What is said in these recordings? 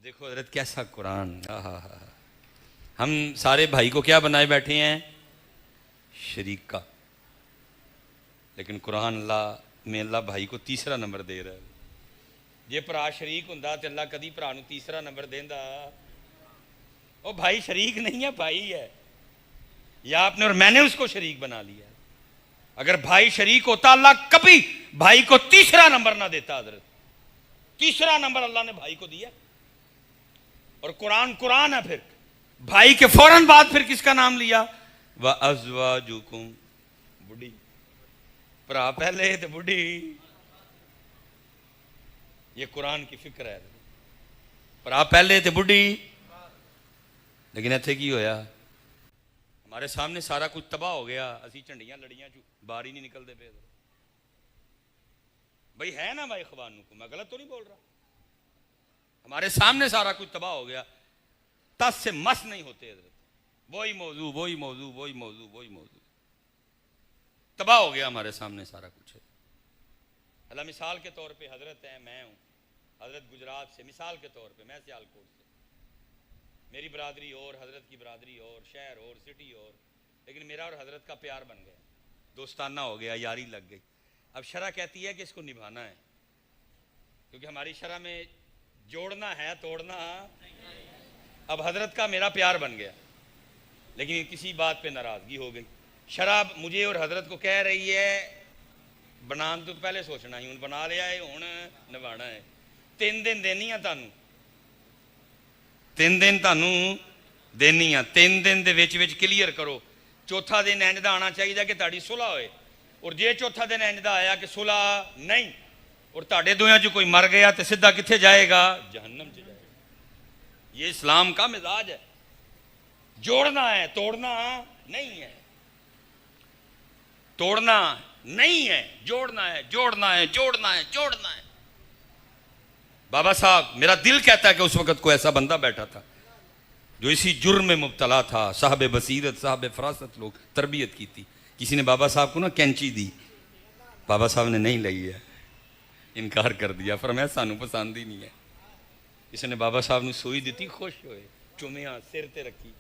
دیکھو حضرت کیسا قرآن، ہم سارے بھائی کو کیا بنائے بیٹھے ہیں؟ شریک کا، لیکن قرآن اللہ بھائی کو تیسرا نمبر دے رہا ہے۔ جے بھرا شریک ہوندا تے اللہ کدی بھرا نو تیسرا نمبر دیندا؟ او بھائی شریک نہیں ہے، بھائی ہے، یا آپ نے اور میں نے اس کو شریک بنا لیا۔ اگر بھائی شریک ہوتا اللہ کبھی بھائی کو تیسرا نمبر نہ دیتا۔ حضرت تیسرا نمبر اللہ نے بھائی کو دیا، اور قرآن ہے۔ پھر بھائی کے فوراً بعد پھر کس کا نام لیا؟ وَأَزْوَاجُكُمْ، بڑھی، بھرا پہلے تو بڑھی۔ یہ قرآن کی فکر ہے، بھرا پہلے تو بڑھی۔ لیکن ایتھے کی ہویا؟ ہمارے سامنے سارا کچھ تباہ ہو گیا، اسی جھنڈیاں لڑیاں باہر ہی نہیں نکلتے پہ۔ بھائی ہے نا بھائی اخوان کو، میں غلط تو نہیں بول رہا؟ ہمارے سامنے سارا کچھ تباہ ہو گیا، تس سے مس نہیں ہوتے حضرت، وہی موضوع تباہ ہو گیا ہمارے سامنے سارا کچھ ہے۔ اللہ مثال کے طور پہ حضرت ہیں، میں ہوں، حضرت گجرات سے، مثال کے طور پہ میں سیالکوٹ سے، میری برادری اور حضرت کی برادری اور، شہر اور، سٹی اور، لیکن میرا اور حضرت کا پیار بن گیا، دوستانہ ہو گیا، یاری لگ گئی۔ اب شرع کہتی ہے کہ اس کو نبھانا ہے، کیونکہ ہماری شرع میں جوڑنا ہے، توڑنا۔ اب حضرت کا میرا پیار بن گیا، لیکن کسی بات پہ ناراضگی ہو گئی۔ شرع مجھے اور حضرت کو کہہ رہی ہے بنان تو پہلے سوچنا ہی، ہوں بنا لیا ہے، ہوں نبھانا ہے۔ 3 دن دینی ہے تانوں، 3 دن تانوں دینی ہے، 3 دن دے وچ کلیئر کرو۔ چوتھا دن انج دا آنا چاہیے کہ تہاڈی صلح ہوئے، اور جے چوتھا دن انج دا آیا کہ صلح نہیں، اور تہاڈے دویاں چ کوئی مر گیا تو سیدھا کتھے جائے گا؟ جہنم چ جائے گا۔ یہ اسلام کا مزاج ہے، جوڑنا ہے، توڑنا نہیں ہے، توڑنا نہیں ہے، جوڑنا ہے، جوڑنا ہے، جوڑنا ہے، جوڑنا ہے۔ بابا صاحب، میرا دل کہتا ہے کہ اس وقت کوئی ایسا بندہ بیٹھا تھا جو اسی جرم میں مبتلا تھا، صاحب بصیرت، صاحب فراست لوگ تربیت کی تھی۔ کسی نے بابا صاحب کو نا کینچی دی، بابا صاحب نے نہیں لئی ہے، انکار کر دیا، فرمایا سانو پسند ہی نہیں ہے۔ کسی نے بابا صاحب نے سوئی دیتی، خوش ہوئے، چومیا، سر تے رکھی،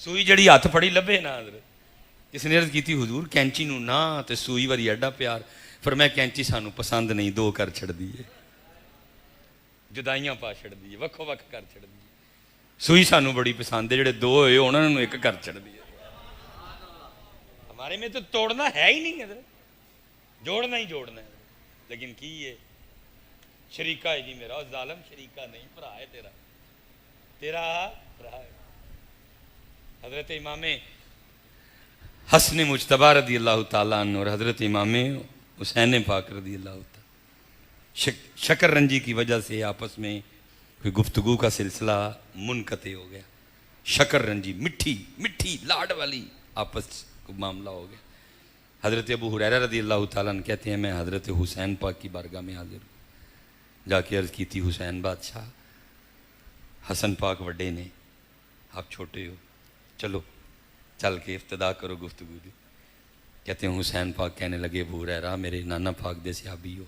سوئی جڑی ہاتھ پھڑی لبے نا حضرت۔ کسی نے عرض کی تھی حضور کینچی نو نا تے سوئی واری ایڈا پیار، فرمایا کینچی سانو پسند نہیں، 2 کر چھڑ دیے، جدائیاں پا چھڑ دیے، وکھو وکھ کر چھڑ دیے۔ سوئی سانو بڑی پسند ہے، جڑے 2 ہوئے انہوں نے 1 کر چھڑ دیا۔ ہمارے میں تو توڑنا ہے ہی نہیں حضرت، جوڑنا ہی جوڑنا ہے۔ لیکن کی یہ شریکہ ہے جی میرا، ظالم شریکہ نہیں، بھرا ہے تیرا بھرا ہے۔ حضرت امام حسن مجتبی رضی اللہ تعالیٰ عنہ اور حضرت امام حسین پاک رضی اللہ تعالیٰ شکر رنجی کی وجہ سے آپس میں کوئی گفتگو کا سلسلہ منقطع ہو گیا۔ شکر رنجی، مٹھی لاڈ والی آپس کو معاملہ ہو گیا۔ حضرت ابو ہریرہ رضی اللہ تعالیٰ عنہ کہتے ہیں میں حضرت حسین پاک کی بارگاہ میں حاضر ہوں، جا کے عرض کی تھی حسین بادشاہ، حسن پاک وڈے نے، آپ چھوٹے ہو، چلو چل کے ابتدا کرو گفتگو دی۔ کہتے ہیں حسین پاک کہنے لگے ابو ہریرہ میرے نانا پاک دے صحابی ہو،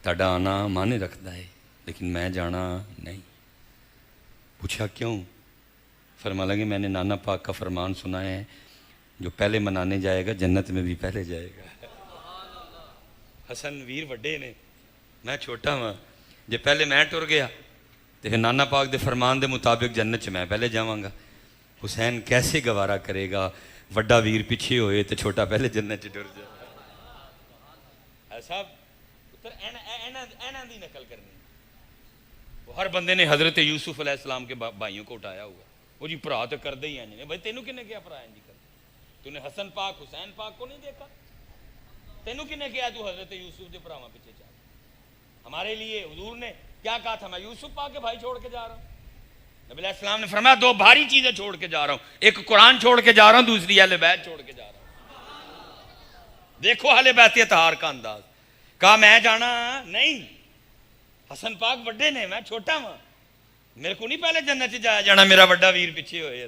تاڈا آنا مانے رکھدا ہے لیکن میں جانا نہیں۔ پوچھا کیوں؟ فرما لگے میں نے نانا پاک کا فرمان سنا ہے، جو پہلے منانے جائے گا جنت میں بھی پہلے جائے گا۔ حسن ویر وڈے نے، میں چھوٹا ہاں، جے پہلے میں ٹر گیا تو پھر نانا پاک دے فرمان دے مطابق جنت چ میں پہلے جاواں گا۔ حسین کیسے گوارا کرے گا وڈا ویر پیچھے ہوئے تو چھوٹا پہلے جنت چ ٹر جائے۔ ایسا اینا دی نقل کرنی، وہ ہر بندے نے حضرت یوسف علیہ السلام کے بھائیوں کو اٹھایا ہوا، وہ جی بھرا تو کردے ہی ہیں، بھائی تینوں کنے کیا بھرا جی کر، تو نے حسن پاک حسین پاک کو نہیں دیکھا؟ تینوں کنے کیا تو حضرت یوسف دے بھراواں پیچھے چل؟ ہمارے لیے حضور نے کیا کہا تھا؟ میں یوسف پاک کے بھائی چھوڑ کے جا رہا ہوں۔ نبی علیہ السلام نے فرمایا 2 بھاری چیزیں چھوڑ کے جا رہا ہوں، ایک قرآن چھوڑ کے جا رہا ہوں، دوسری اہل بیت چھوڑ کے جا رہا ہوں۔ دیکھو اہل بیت اطہار کا انداز۔ کہا میں جانا نہیں، حسن پاک بڑے نے، میں چھوٹا ہوں، میرے کو نہیں پہلے جنت چ جایا جانا، میرا بڑا ویر پیچھے ہوئے۔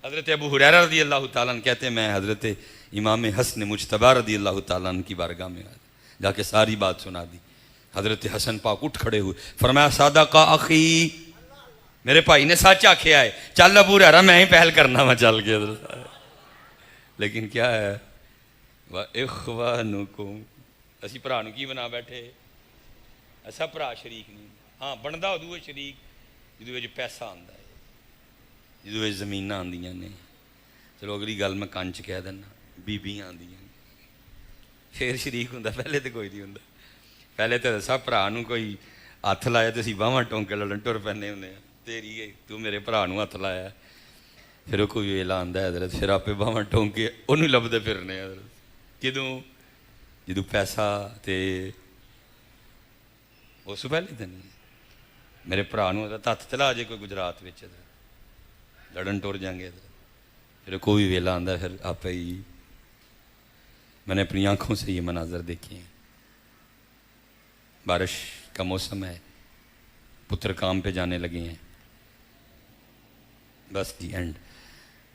حضرت ابو ہریرہ رضی اللہ تعالیٰ عنہ کہتے ہیں میں حضرت امام حسن مجتبی رضی اللہ تعالیٰ عنہ کی بارگاہ میں جا کے ساری بات سنا دی۔ حضرت حسن پاک اٹھ کھڑے ہوئے، فرمایا صادق اخی، میرے بھائی نے سچ آکھیا ہے، چل ابو ہریرہ میں ہی پہل کرنا وا چل کے حضرت صاحب۔ لیکن کیا ہے وَإِخْوَانُكُمْ، اسی بھرا نو کی بنا بیٹھے، ایسا بھرا شریک نہیں۔ ہاں بندا ادو ہے شریک جدو وچ پیسہ آندا ہے، جدو وچ زمیناں آندیاں نے۔ چلو اگلی گل میں کان چ کہہ دینا، بیبیاں آندیاں پھر شریک ہوندا، پہلے تو کوئی نہیں ہوندا۔ پہلے تو سب بھرا نو کوئی ہاتھ لایا تو اسی باہواں ٹونکے لڑن ٹر پینے ہوندے ہیں، تیری ہے تو میرے بھرا نو ہاتھ لایا، پھر وہ کوئی ویلا آندا ہے حضرت، پھر آپ باہواں ٹونکے انہوں لبدے پھرنے حضرت۔ کدوں؟ جدو پیسہ تے اس پہلے دن میرے بھرا نو حضرت ہاتھ چلا جے کوئی گجرات وچ حضرت، لڑن ٹر جائیں گے حضرت، پھر کوئی ویلا آندا ہے، پھر آپ ہی۔ میں نے اپنی آنکھوں سے یہ مناظر دیکھے ہیں۔ بارش کا موسم ہے، پتر کام پہ جانے لگے ہیں، بس دی اینڈ۔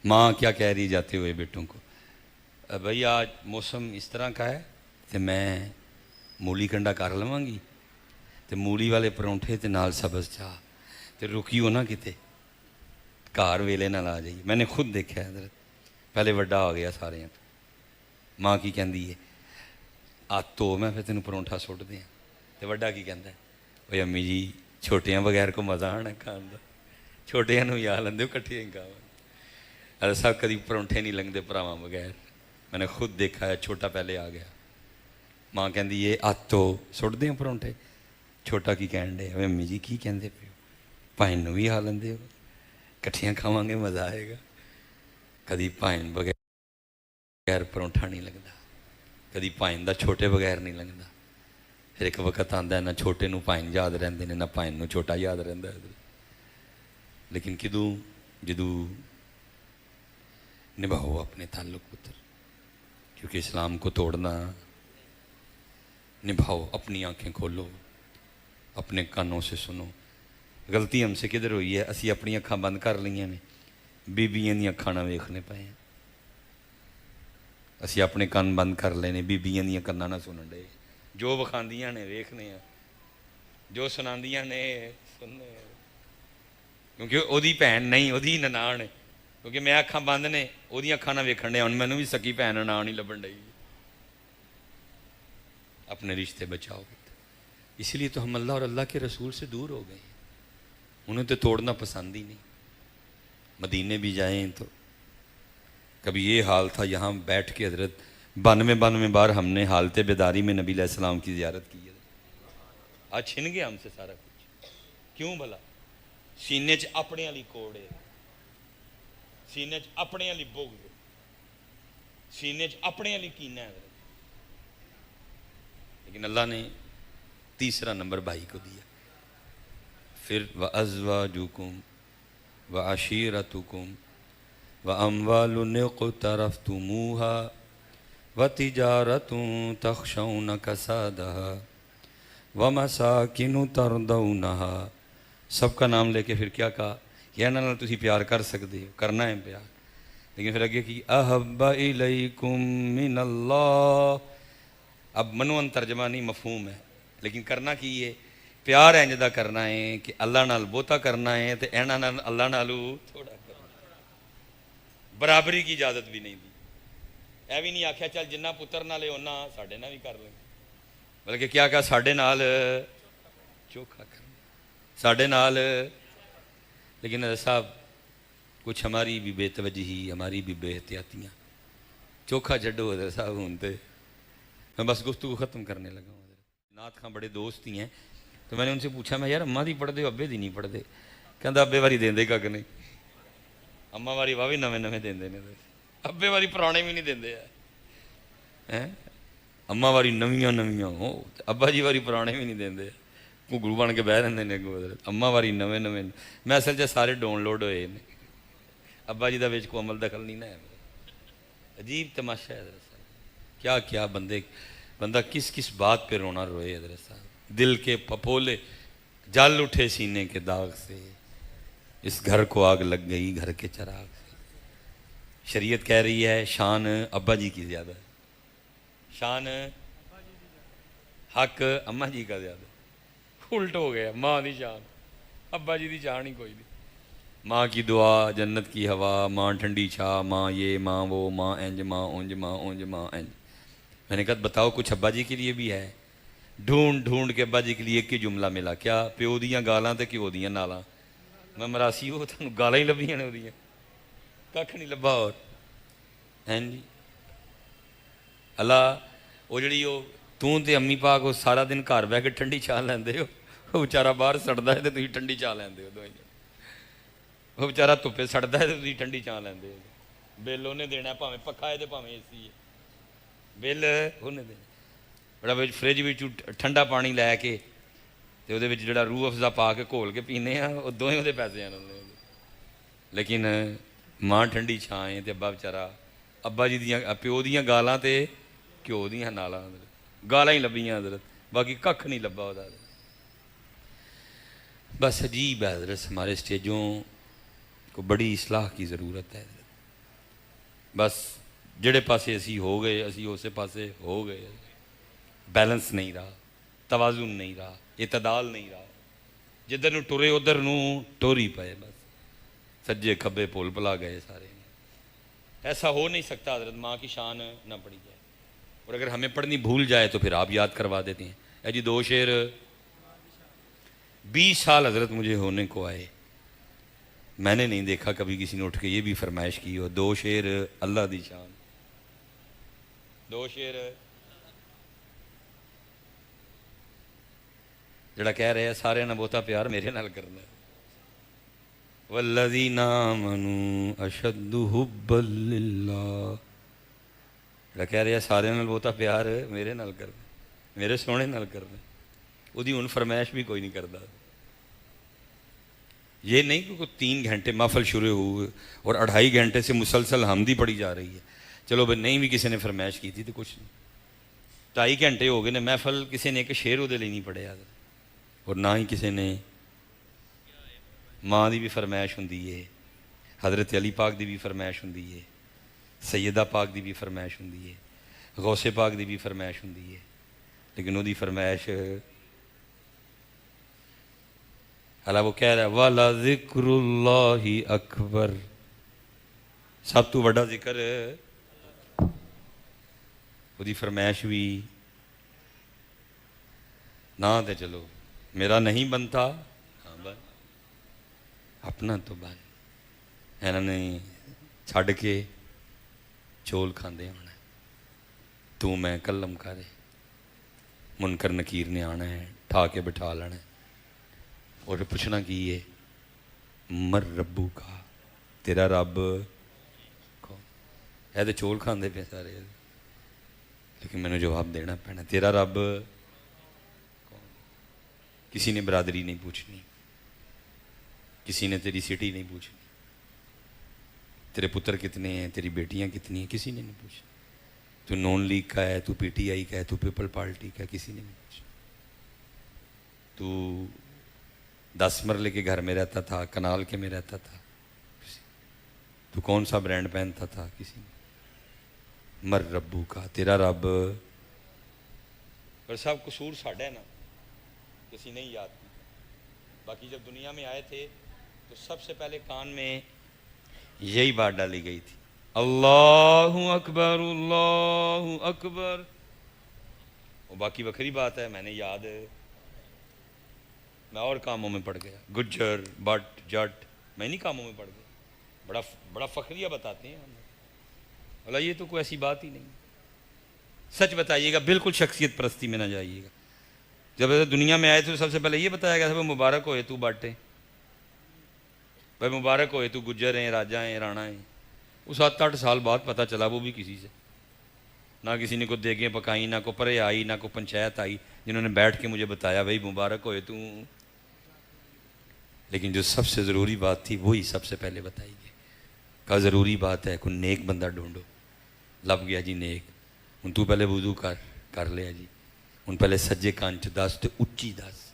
ماں کیا کہہ رہی جاتے ہوئے بیٹوں کو، بھائی آج موسم اس طرح کا ہے کہ میں مولی کنڈا کر لواں گی، تو مولی والے پرونٹھے تے نال سبز چاہ، تو رکیو نہ کتے گھر ویلے نہ آ جائیے۔ میں نے خود دیکھا ہے حضرت، پہلے وڈا آ گیا سارے، ماں کی کہندی ہے ہاتھ تو میں پھر تینوں پرونٹھا سٹ دیا، تو وڈا کی کہندا ہے، بھائی امی جی چھوٹیاں بغیر کو مزہ آنا کھان دا، چھوٹیاں نو یا لندے کٹھے کھاواں۔ حضرت صاحب کدی پرونٹھے نہیں لنگتے بھراواں بغیر، میں نے خود دیکھا ہے۔ چھوٹا پہلے آ گیا، ماں کہندی یہ ہاتھ تو سٹ دیں پرونٹھے، چھوٹا کی کہن ڈے، امی جی کی کہندے پے ہو، بھائن نو بھی آ لندے ہو، کٹھیاں کھاواں گے مزہ آئے گا۔ کدی بھائن بغیر پرونٹھا نہیں لگتا، کدی بھائن دا چھوٹے بغیر نہیں لگتا۔ پھر ایک وقت آندا ہے نہ چھوٹے نو بھائن یاد رہندے نے، نہ بھائن نو چھوٹا یاد رہندا ہے۔ لیکن کدوں جدو نبھاؤ اپنے تعلق پتر، کیونکہ اسلام کو توڑنا، نبھاؤ، اپنی آنکھیں کھولو، اپنے کانوں سے سنو۔ غلطی ہم سے کدھر ہوئی ہے، اسی اپنی اکھاں بند کر لئیاں نے، بیبیاں دی اکھاں نہ ویکھنے پئے ہیں، اسی اپنے کان بند کر لے نے، بیبیاں دیاں کنا نہ سنن ڈے، جو وکھاندیاں نے ویکھنے ہیں، جو سناندیاں نے سننے ہیں، کیونکہ او دی بھین نہیں، او دی ننان ہے، کیونکہ میں اکھاں بند نے، او دی اکھاں نہ ویکھن ڈیا، ہن مینوں بھی سکی بھین ننان ہی لبن ڈئی۔ اپنے رشتے بچاؤ، اس لیے تو ہم اللہ اور اللہ کے رسول سے دور ہو گئے ہیں، انہیں تو توڑنا پسند ہی نہیں۔ مدینے بھی جائیں تو کبھی یہ حال تھا، یہاں بیٹھ کے حضرت 92 بار ہم نے حالت بیداری میں نبی علیہ السلام کی زیارت کی ہے۔ آج چھن گیا ہم سے سارا کچھ، کیوں بھلا؟ سینے چ اپنے والی کوڑ ہے، سینے چ اپنے والی بغض، سینے چ اپنے والی کینہ ہے۔ لیکن اللہ نے تیسرا نمبر بھائی کو دیا۔ پھر وَأَزْوَاجُكُمْ وَعَشِيرَتُكُمْ وَأَمْوَالٌ اقْتَرَفْتُمُوهَا وَتِجَارَةٌ تَخْشَوْنَ كَسَادَهَا وَمَسَاكِنُ تَرْضَوْنَهَا۔ سب کا نام لے کے پھر کیا کہا، یہ نہ تسی پیار کر سکتے ہو، کرنا ہے پیار، لیکن پھر اگے کی احب الیکم من اللہ۔ اب منون ترجمہ نہیں، مفہوم ہے، لیکن کرنا کی ہے، پیار انج دا کرنا ہے کہ اللہ نال بہتا کرنا ہے، تے اینا نال اللہ نالو تھوڑا کرنا، برابری کی اجازت بھی نہیں دی۔ اے بھی نہیں آکھیا چل جنہ پتر نالے اونا ساڈے نال بھی کر لیں، بلکہ کیا کہا ساڈے نال چوکھا کرنا، ساڈے نال۔ لیکن حضرت صاحب کچھ ہماری بھی بے توجہی، ہماری بھی بے احتیاطیاں، چوکھا چھڈو حضرت صاحب ہونتے، میں بس گفتگو ختم کرنے لگا ہوں۔ حضرت نات خاں بڑے دوست ہی ہیں، تو میں نے ان سے پوچھا، میں یار اماں دی پڑھ دے ہو ابے دی نہیں پڑھ دے؟ کہندا ابے واری دیندے کک نہیں، اماں واری واہ بھی نویں نویں دیندے نے، ابے واری پرانے بھی نہیں دیندے ہیں، اماں واری نویاں نویاں ہو، ابا جی واری پرانے بھی نہیں دیندے، گھگرو بن کے بہ رہے ہیں اگوں حضرت، اماں واری نویں نویں۔ میں اصل چ سارے ڈاؤن لوڈ ہوئے نے، ابا جی دا وچ کو عمل دخل نہیں نہ ہے۔ عجیب تماشا ہے حضرت صاحب، کیا کیا بندہ کس کس بات پہ رونا روئے حضرت صاحب، دل کے پھپھولے جل اٹھے سینے کے داغ سے، اس گھر کو آگ لگ گئی گھر کے چراغ سے۔ شریعت کہہ رہی ہے شان ابا جی کی زیادہ ہے، شان حق اماں جی کا زیادہ ہے۔ الٹ ہو گیا. ماں دی جان, ابا جی دی جان ہی کوئی نہیں. ماں کی دعا, جنت کی ہوا, ماں ٹھنڈی چھا, ماں یہ ماں وہ, ماں انج ماں اونج ماں اونج ماں انج. میں نے کہا بتاؤ کچھ ابا جی کے لیے بھی ہے؟ ڈھونڈ ڈھونڈ کے ابا جی کے لیے ایک ہی جملہ ملا, کیا؟ پیو دیاں گالاں تے کیو دیاں نالاں. میں مراسی ہو تھانوں گالاں ہی لبھیاں نے اودیاں, ککھ نہیں لبھا. اور ہیں جی اللہ وہ جڑی وہ توں تے امی پاک وہ سارا دن گھر بہ کے ٹھنڈی چاہ لیندے ہو, وہ بیچارہ باہر سڑدا ہے تے تسی ٹھنڈی چاہ لیندے ہو دوئیں. وہ بیچارہ دھپے سڑدا ہے تے تسی ٹھنڈی چاہ لیندے ہو. بل انہیں دینا ہے, بھاویں پکھا ہے تے بھاویں اے سی ہے, بل انہیں دینا. بڑا فرج وچ ٹھنڈا پانی لے کے تے وہ جڑا روح افزا پا کے گھول کے پینے ہیں, وہ دوئیں وہ پیسے ہیں. لیکن ماں ٹھنڈی چھائیں تے ابا بیچارہ, ابا جی دیاں پیو دیاں گالاں تے گھیو دیاں نالاں, گالاں ہی لبھیاں حضرت, باقی ککھ نہیں لبھا وہ. بس عجیب ہے حضرت, ہمارے اسٹیجوں کو بڑی اصلاح کی ضرورت ہے. بس جڑے پاسے اسی ہو گئے اسی اسے پاسے ہو گئے. بیلنس نہیں رہا, توازن نہیں رہا, اعتدال نہیں رہا. جدھر نو ٹرے ادھر نو ٹور ہی پئے, بس سجے کھبے بھول بھلا گئے سارے. ایسا ہو نہیں سکتا حضرت, ماں کی شان نہ پڑھی جائے. اور اگر ہمیں پڑھنی بھول جائے تو پھر آپ یاد کروا دیتے ہیں. اے جی 2 شعر 20 سال حضرت مجھے ہونے کو آئے, میں نے نہیں دیکھا کبھی کسی نے اٹھ کے یہ بھی فرمائش کی ہو. 2 شعر اللہ دی شان, 2 شعر جڑا کہہ رہے ہیں سارے نہ بہتا پیار میرے نال کرنا ہے. والذین آمنوا اشد حبا للہ, جڑا کہہ رہے ہیں سارے نال بہتا پیار میرے نال کرنا, میرے سونے نال کرنا. وہ دی ہن فرمائش بھی کوئی نہیں کرتا. یہ نہیں کہ 3 گھنٹے محفل شروع ہوئے اور 2.5 گھنٹے سے مسلسل حمدی پڑھی جا رہی ہے. چلو بھائی نہیں بھی کسی نے فرمائش کی تھی تو کچھ نہیں, 2.5 گھنٹے ہو گئے نے محفل, کسی نے ایک شعر وہ دے نہیں پڑھیا, اور نہ ہی کسی نے ماں دی بھی فرمائش ہوندی ہے, حضرت علی پاک دی بھی فرمائش ہوندی ہے, سیدہ پاک دی بھی فرمائش ہوندی ہے, غوث پاک دی بھی فرمائش ہوندی ہے. لیکن وہ دی فرمائش اللہ وہ کہہ رہا ہے والا ذکر اللہ اکبر, سب تو بڑا ذکر وہ دی فرمائش بھی نہ تے چلو میرا نہیں بنتا, ہاں بن اپنا تو بن. انہوں نے چھڈ کے چول کھاندے ہونا, تو میں کلم کرے, منکر نکیر نے آنا ہے ٹھا کے بٹھا لینا ہے, اور پوچھنا کی ہے مر ربو کا, تیرا رب کون؟ ہے تو چول کھاندے پہ سارے, لیکن میں نے جواب دینا پینا, تیرا رب کون؟ کسی نے برادری نہیں پوچھنی, کسی نے تیری سٹی نہیں پوچھنی, تیرے پتر کتنے ہیں, تیری بیٹیاں کتنی ہیں, کسی نے نہیں پوچھنی. تو نون لیگ کا ہے, تو پی ٹی آئی کا ہے, تو پیپل پارٹی کا ہے, کسی نے نہیں پوچھا. تو 10 مرلے کے گھر میں رہتا تھا, کنال کے میں رہتا تھا, تو کون سا برانڈ پہنتا تھا, کسی نے. مر ربو کا, تیرا رب. پر سب قصور ساڈا ہے نا, کسی نہیں یاد کی. باقی جب دنیا میں آئے تھے تو سب سے پہلے کان میں یہی بات ڈالی گئی تھی, اللہ اکبر اللہ اکبر. وہ باقی وکری بات ہے, میں نے یاد, میں اور کاموں میں پڑ گیا, گجر بٹ جٹ میں نہیں کاموں میں پڑ گیا. بڑا فخریہ بتاتے ہیں اللہ, یہ تو کوئی ایسی بات ہی نہیں. سچ بتائیے گا, بالکل شخصیت پرستی میں نہ جائیے گا. جب دنیا میں آئے تو سب سے پہلے یہ بتایا گیا تھا مبارک ہوئے تو باٹے, بھائی مبارک ہوئے تو گجر ہیں, راجا ہیں, رانا ہیں. وہ 7-8 سال بعد پتہ چلا وہ بھی کسی سے, نہ کسی نے کوئی دیگیں پکائیں, نہ کوئی پرے آئی, نہ کوئی پنچایت آئی جنہوں نے بیٹھ کے مجھے بتایا بھائی مبارک ہوئے تو. لیکن جو سب سے ضروری بات تھی وہی سب سے پہلے بتائی گئی. کہا ضروری بات ہے, کوئی نیک بندہ ڈھونڈو. لب گیا جی نیک, ہوں تو پہلے وضو کر لیا جی, ہوں پہلے سجے کان چ دس تے اچھی دس,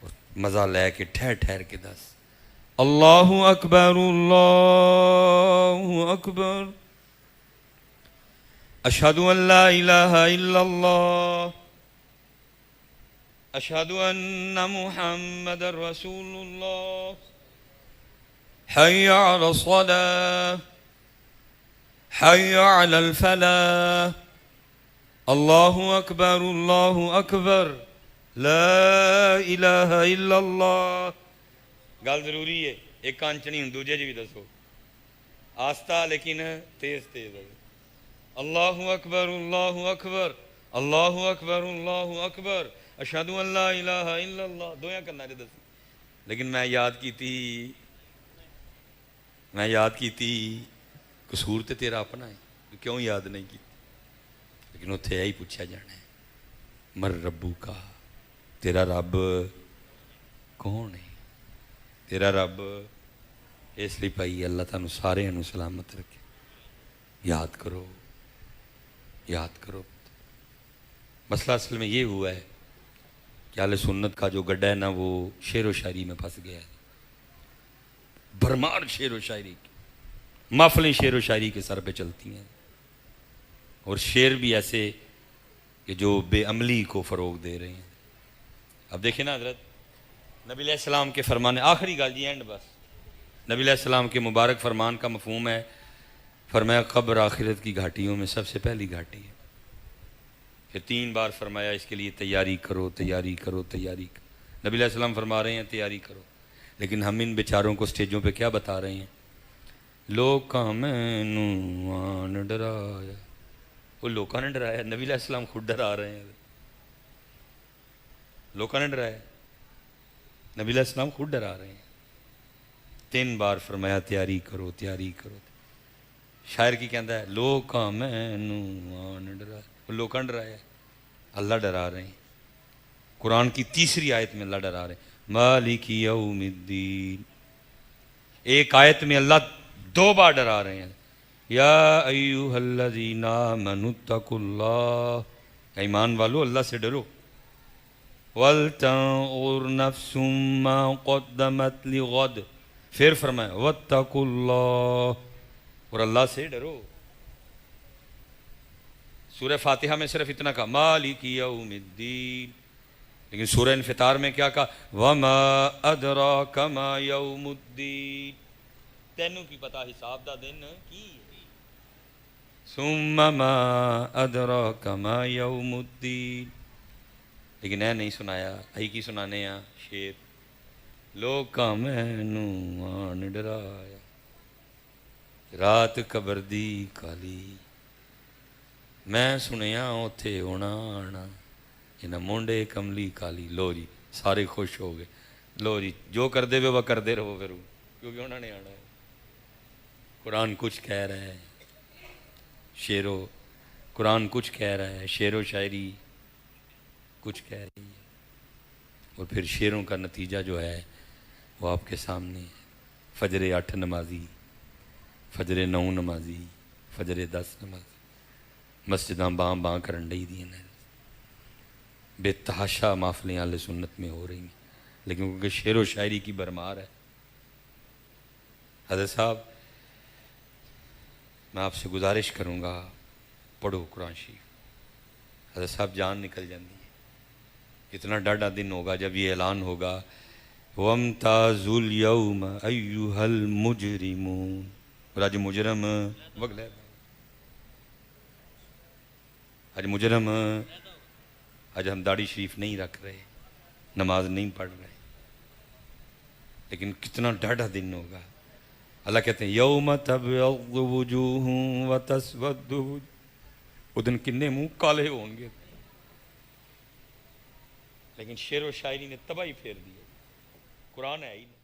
اور مزہ لے کے ٹھہر ٹھہر کے دس, اللہ اکبر اللہ اکبر, اشہد ان لا الہ الا اللہ, اشہد ان محمد رسول اللہ حی علی الصلاة حی علی الفلاح اللہ اکبر لا الہ الا اللہ. گل ضروری ہے، ایک کانچنی ہوں دوجے جی بھی دسو، آستہ لیکن تیز تیز ہے. اللہ اکبر اللہ اکبر اللہ اکبر اللہ اکبر اشہد ان لا الہ الا اللہ. دویاں کرنا جی دسو. لیکن میں یاد کی تھی قصور تے تیرا اپنا ہے، کیوں یاد نہیں کی؟ لیکن اتنے یہی پوچھا جانا ہے مر ربو کا، تیرا رب کون ہے؟ تیرا رب اس لیے پائی اللہ تعالیٰ سارے انہوں سلامت رکھے. یاد کرو یاد کرو. مسئلہ اصل میں یہ ہوا ہے کہ اہل سنت کا جو گڈھا ہے نا وہ شعر و شاعری میں پھنس گیا ہے. بھرمار شعر و شاعری کی محفلیں شعر و شاعری کے سر پہ چلتی ہیں، اور شعر بھی ایسے کہ جو بے عملی کو فروغ دے رہے ہیں. اب دیکھیں نا حضرت نبی علیہ السلام کے فرمان، آخری گل جی اینڈ بس، نبی علیہ السلام کے مبارک فرمان کا مفہوم ہے، فرمایا قبر آخرت کی گھاٹیوں میں سب سے پہلی گھاٹی ہے. پھر 3 بار فرمایا اس کے لیے تیاری کرو تیاری کرو تیاری کرو. نبی علیہ السلام فرما رہے ہیں تیاری کرو، لیکن ہم ان بیچاروں کو سٹیجوں پہ کیا بتا رہے ہیں؟ لوکاں مینوں آن ڈرایا. وہ لوکاں نے ڈرایا، نبی علیہ السلام خود ڈرا رہے ہیں. لوکاں نے ڈرایا، نبی علیہ السلام خود ڈرا رہے ہیں. 3 بار فرمایا تیاری کرو تیاری کرو. شاعر کی کہندا ہے لوکاں مینوں آن ڈرایا. وہ لوکاں ڈرایا، اللہ ڈرا رہے ہیں. قرآن کی 3 آیت میں اللہ ڈرا رہے ہیں مالک یوم الدین. ایک آیت میں اللہ 2 بار ڈرا رہے ہیں یا ایھا الذین آمنوا اتقوا اللہ. ایمان والو اللہ سے ڈرو. وَلْتَنظُرْ نَفْسٌ مَّا قَدَّمَتْ لِغَدٍ. پھر فرمایا وَاتَّقُوا اللَّهَ، اور اللہ سے ڈرو. سورہ فاتحہ میں صرف اتنا کہا مالک یوم الدین، لیکن سورہ انفطار میں کیا کہا وَمَا أَدْرَاكَ مَا يَوْمُ الدِّينِ. تینوں کی پتہ حساب دا دن کی ثُمَّ مَا أَدْرَاكَ مَا يَوْمُ الدِّينِ. لیکن اے نہیں سنایا، ائی کی سنانے ہیں شیر لوکاں مینوں آن ڈرایا رات قبر دی کالی. میں سنیا اوتھے ہونا آنا انہاں مونڈے کملی کالی. لو جی سارے خوش ہو گئے. لو جی جو کر دے وہ کر دے رہو پھر، کیونکہ انہوں نے آنا ہے. قرآن کچھ کہہ رہا ہے، قرآن کچھ کہہ رہا ہے، شعر و شاعری کچھ کہہ رہی ہے، اور پھر شعروں کا نتیجہ جو ہے وہ آپ کے سامنے ہے. فجر 8 نمازی، فجر 9 نمازی، فجر 10 نمازی، مسجداں باں کرن ڈئی دیاں نے. بے تحاشا محفلیں اہل سنت میں ہو رہی ہیں، لیکن کیونکہ شعر و شاعری کی بھرمار ہے. حضرت صاحب میں آپ سے گزارش کروں گا پڑھو قرآن شریف. حضرت صاحب جان نکل جاندی ہے. اتنا ڈاڈا دن ہوگا جب یہ اعلان ہوگا وَامْتَازُوا الْيَوْمَ أَيُّهَا الْمُجْرِمُونَ. اور آج مجرم آج ہم داڑھی شریف نہیں رکھ رہے، نماز نہیں پڑھ رہے، لیکن کتنا ڈاڈا دن ہوگا. اللہ کہتے ہیں یوم تبیض وجوہ وتسود وجوہ. وہ دن کنے منہ کالے ہوں گے، لیکن شعر و شاعری نے تباہی پھیر دی. قرآن ہے ہی نہیں.